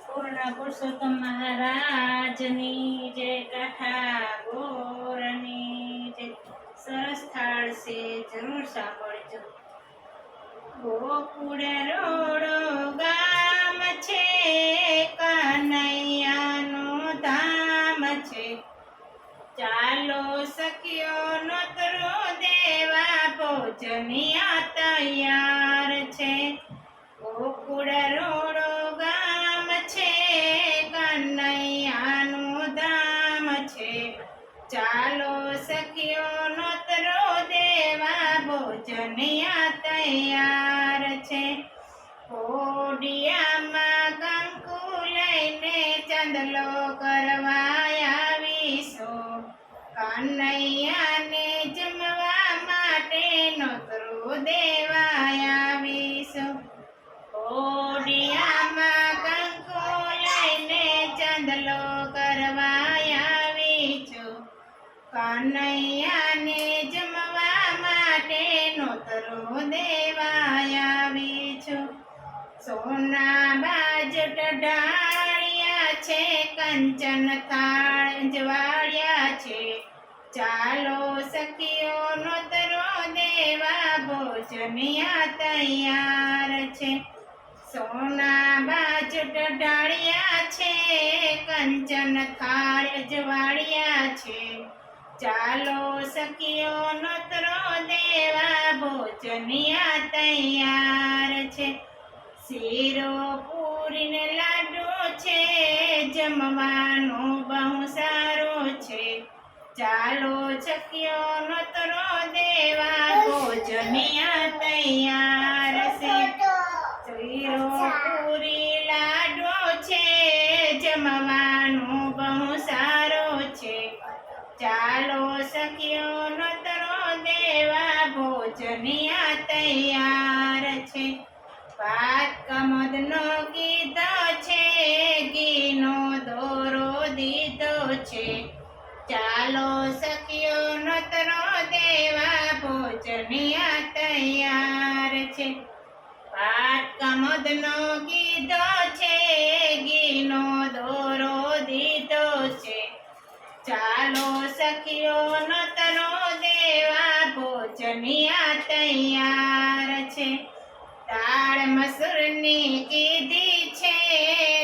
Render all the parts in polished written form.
પૂર્ણ પુરુષોત્તમ મહારાજની જય, કાઠા ગોરની જય. સરસ થાળ છે, જરૂર સાંભળજો. ગોકુળ રોડો ગામ છે, કનૈયાનું ધામ છે. ચાલો સખીઓ નોતરો દેવા, ભોજનિયા તૈયાર છે. ગોકુળ રોડો ગામ છે, કનૈયાનું ધામ છે. ચાલો સખીઓ નોતરો દેવા, ભોજનિયા તૈયાર છે. કોડિયામાં કંકુ લઈને ચાંદલો કરવા આવીશું. કનૈયાને જમવા માટે નોતરું દેવા આવીશું. કોડિયામાં કંકુ લઈને ચાંદલો કરવા આવી છું. કનૈયાને જમવા માટે નોતરું દેવા આવી છું. સોના બાજટ ઢાળ્યા છે, કંચન થાળ જવાળ્યા છે. ચાલો સખીઓ નોતરો દેવા, ભોજનિયા તૈયાર છે. સોના બાજટ ઢાળ્યા છે, કંચન થાળ જવાળ્યા છે. ચાલો સખીઓ નોતરો દેવા, ભોજનિયા તૈયાર છે. શીરો પૂરીને લાડુ છે, જમવાનું બહુ સારું છે. ચાલો સખીઓ નોતરો દેવા, ભોજનિયા તૈયાર છે. શીરો પૂરી લાડુ છે, જમવાનું બહુ સારું છે. ચાલો સખીઓ નોતરો દેવા, ભોજનિયા તૈયાર છે. ભાત કમદનો કીધો છે, ઘીનો દોરો દીધો છે. ચાલો સખીઓ નોતરો દેવા, ભોજનિયા તૈયાર છે. ભાત કમદનો કીધો છે, ઘીનો દોરો દીધો છે. ચાલો સખીઓ નોતરો દેવા, ભોજનિયા તૈયાર છે. દાળ મસૂરની કીધી છે,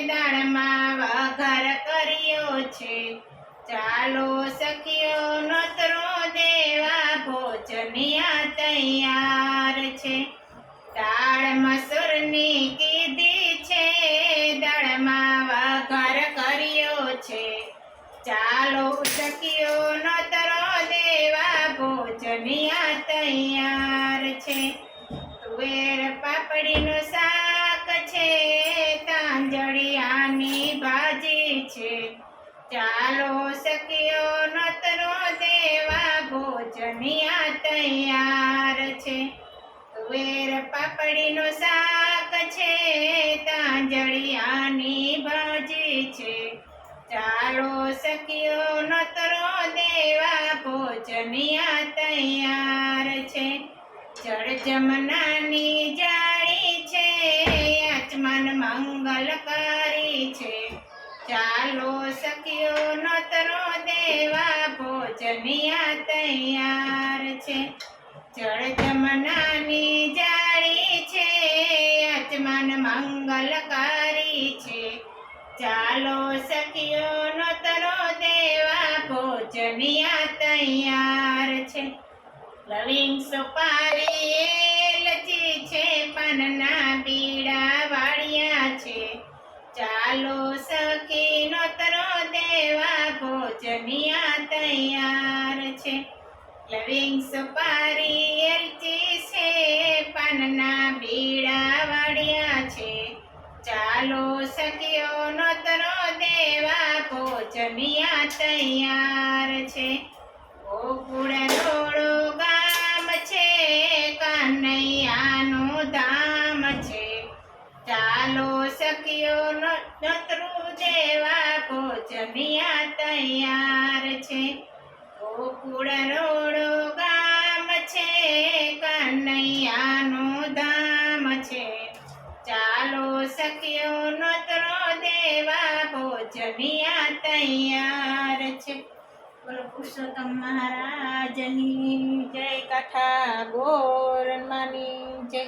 દાળમાં વઘાર કર્યો છે. ચાલો સખીઓ નોતરો દેવા, ભોજનિયા તૈયાર છે. દાળ મસૂરની કીધી છે, દાળમાં વઘાર કર્યો છે. ચાલો સખીઓ નોતરો દેવા, ભોજનિયા તૈયાર છે. તુવેર પાપડીનું શાક છે, તાંજળિયાની ભાજી છે. ચાલો સખીઓ નોતરો દેવા, ભોજનિયા તૈયાર છે. તુવેર પાપડીનું શાક છે, તાંજળિયાની ભાજી છે. ચાલો સખીઓ નોતરો દેવા, ભોજનિયા તૈયાર છે. જળ જમનાની જાળી છે, આચમન મંગલકારી છે. ચાલો સખીઓ નોતરો દેવા, ભોજનિયા તૈયાર છે. જળ જમનાની જાળી છે, આચમન મંગલકારી છે. ચાલો સખીઓ નોતરો દેવા, ભોજનિયા તૈયાર છે. લવિંગ સુપારી એલચી છે, પાનના બીડા વાળ્યા છે. ચાલો સખી નોતરો દેવા, ભોજનિયા તૈયાર છે. લવિંગ સુપારી એલચી છે, પાનના બીડા વાળ્યા છે. ચાલો સખીઓ નોતરો દેવા, ભોજનિયા તૈયાર છે. ગોકુળ રોડો ગામ છે, કનૈયાનું ધામ છે. ચાલો સખીઓ નોતરું દેવા, ભોજનિયા તૈયાર છે. ગોકુળ રોડો ગામ છે, કનૈયાનું ધામ છે. ચાલો સખીઓ નોતરો દેવા, ભોજનિયા તૈયાર છે. બોલો પુરુષોત્તમ મહારાજની જય, કાઠા ગોરમાની જય.